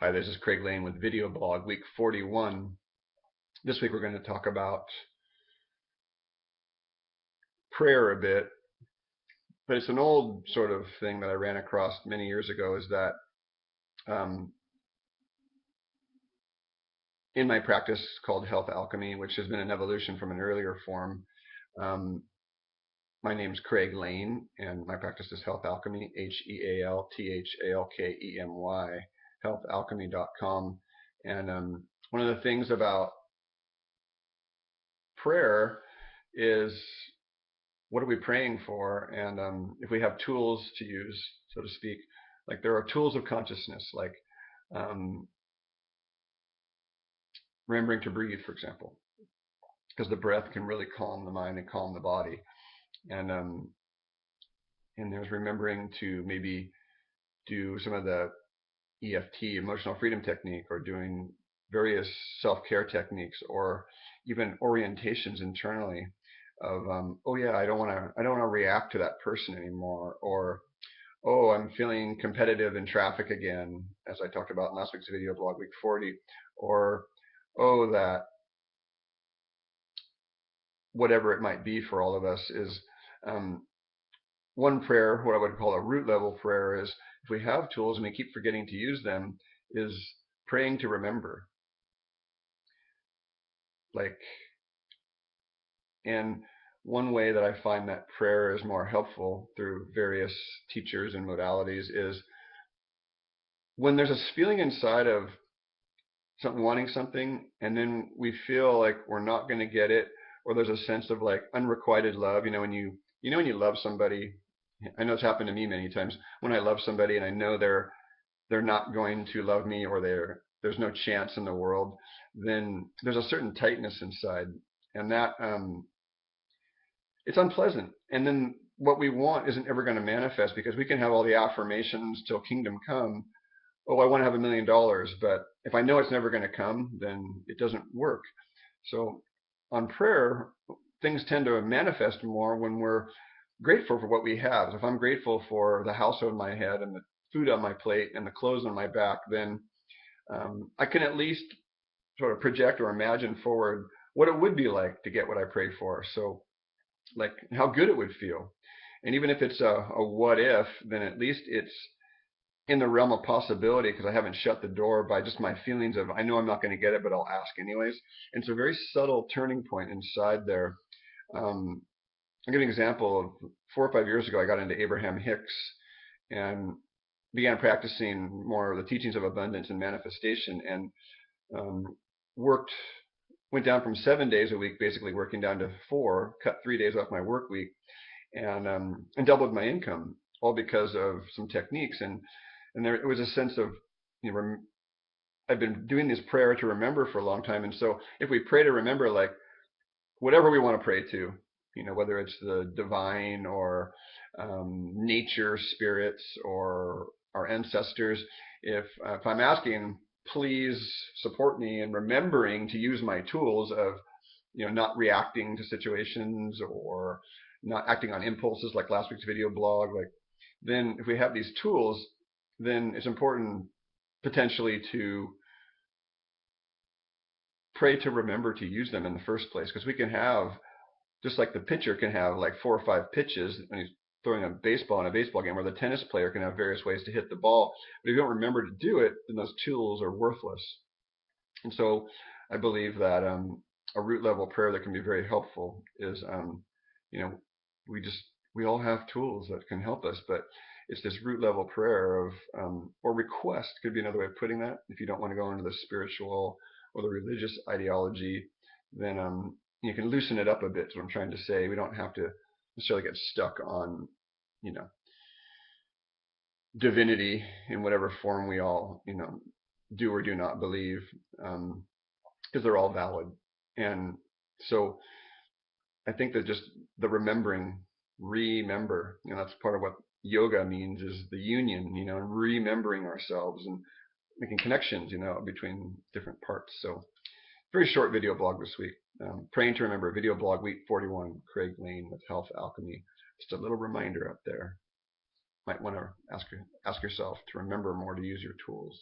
Hi, this is Craig Lane with Video Blog Week 41. This week we're going to talk about prayer a bit, but it's an old sort of thing that I ran across many years ago, is that um, in my practice called Health Alchemy, which has been an evolution from an earlier form. um, my name's Craig Lane, and my practice is Health Alchemy, HealthAlchemy, healthalchemy.com. And one of the things about prayer is, what are we praying for? And if we have tools to use, so to speak, like there are tools of consciousness, like um, remembering to breathe, for example, because the breath can really calm the mind and calm the body. And there's remembering to maybe do some of the EFT, emotional freedom technique, or doing various self-care techniques, or even orientations internally of oh yeah, I don't want to react to that person anymore, or oh, I'm feeling competitive in traffic again, as I talked about in last week's video blog, week 40, or oh, that whatever it might be for all of us is one prayer, what I would call a root level prayer, is if we have tools and we keep forgetting to use them, is praying to remember. Like, and one way that I find that prayer is more helpful through various teachers and modalities is when there's a feeling inside of something, wanting something, and then we feel like we're not going to get it, or there's a sense of like unrequited love. When you love somebody, I know it's happened to me many times. When I love somebody and I know they're not going to love me, or there's no chance in the world, then there's a certain tightness inside, and that it's unpleasant. And then what we want isn't ever going to manifest, because we can have all the affirmations till kingdom come. Oh, I want to have $1,000,000, but if I know it's never going to come, then it doesn't work. So on prayer, things tend to manifest more when we're grateful for what we have. So if I'm grateful for the house over my head and the food on my plate and the clothes on my back, then I can at least sort of project or imagine forward what it would be like to get what I prayed for. So like how good it would feel. And even if it's a what if, then at least it's in the realm of possibility, because I haven't shut the door by just my feelings of I know I'm not going to get it, but I'll ask anyways. And it's a very subtle turning point inside there. I'll give you an example of 4 or 5 years ago. I got into Abraham Hicks and began practicing more of the teachings of abundance and manifestation, and um, worked went down from 7 days a week, basically working down to 4, cut 3 days off my work week, and doubled my income, all because of some techniques. And there it was a sense of, I've been doing this prayer to remember for a long time, and so if we pray to remember, like whatever we want to pray to, whether it's the divine, or nature, spirits, or our ancestors, if I'm asking, please support me in remembering to use my tools of, not reacting to situations, or not acting on impulses, like last week's video blog, like, then if we have these tools, then it's important potentially to pray to remember to use them in the first place, because we can have, just like the pitcher can have like 4 or 5 pitches when he's throwing a baseball in a baseball game, or the tennis player can have various ways to hit the ball, but if you don't remember to do it, then those tools are worthless. And so I believe that a root level prayer that can be very helpful is, you know, we all have tools that can help us, but it's this root level prayer of, or request could be another way of putting that. If you don't want to go into the spiritual or the religious ideology, then you can loosen it up a bit. Is what I'm trying to say. We don't have to necessarily get stuck on, you know, divinity in whatever form we all, do or do not believe, because they're all valid. And so I think that just the remember, that's part of what yoga means, is the union, and remembering ourselves and making connections, between different parts. So very short video blog this week. Praying to remember, video blog week 41, Craig Lane with Health Alchemy. Just a little reminder up there. Might want to ask yourself to remember more to use your tools.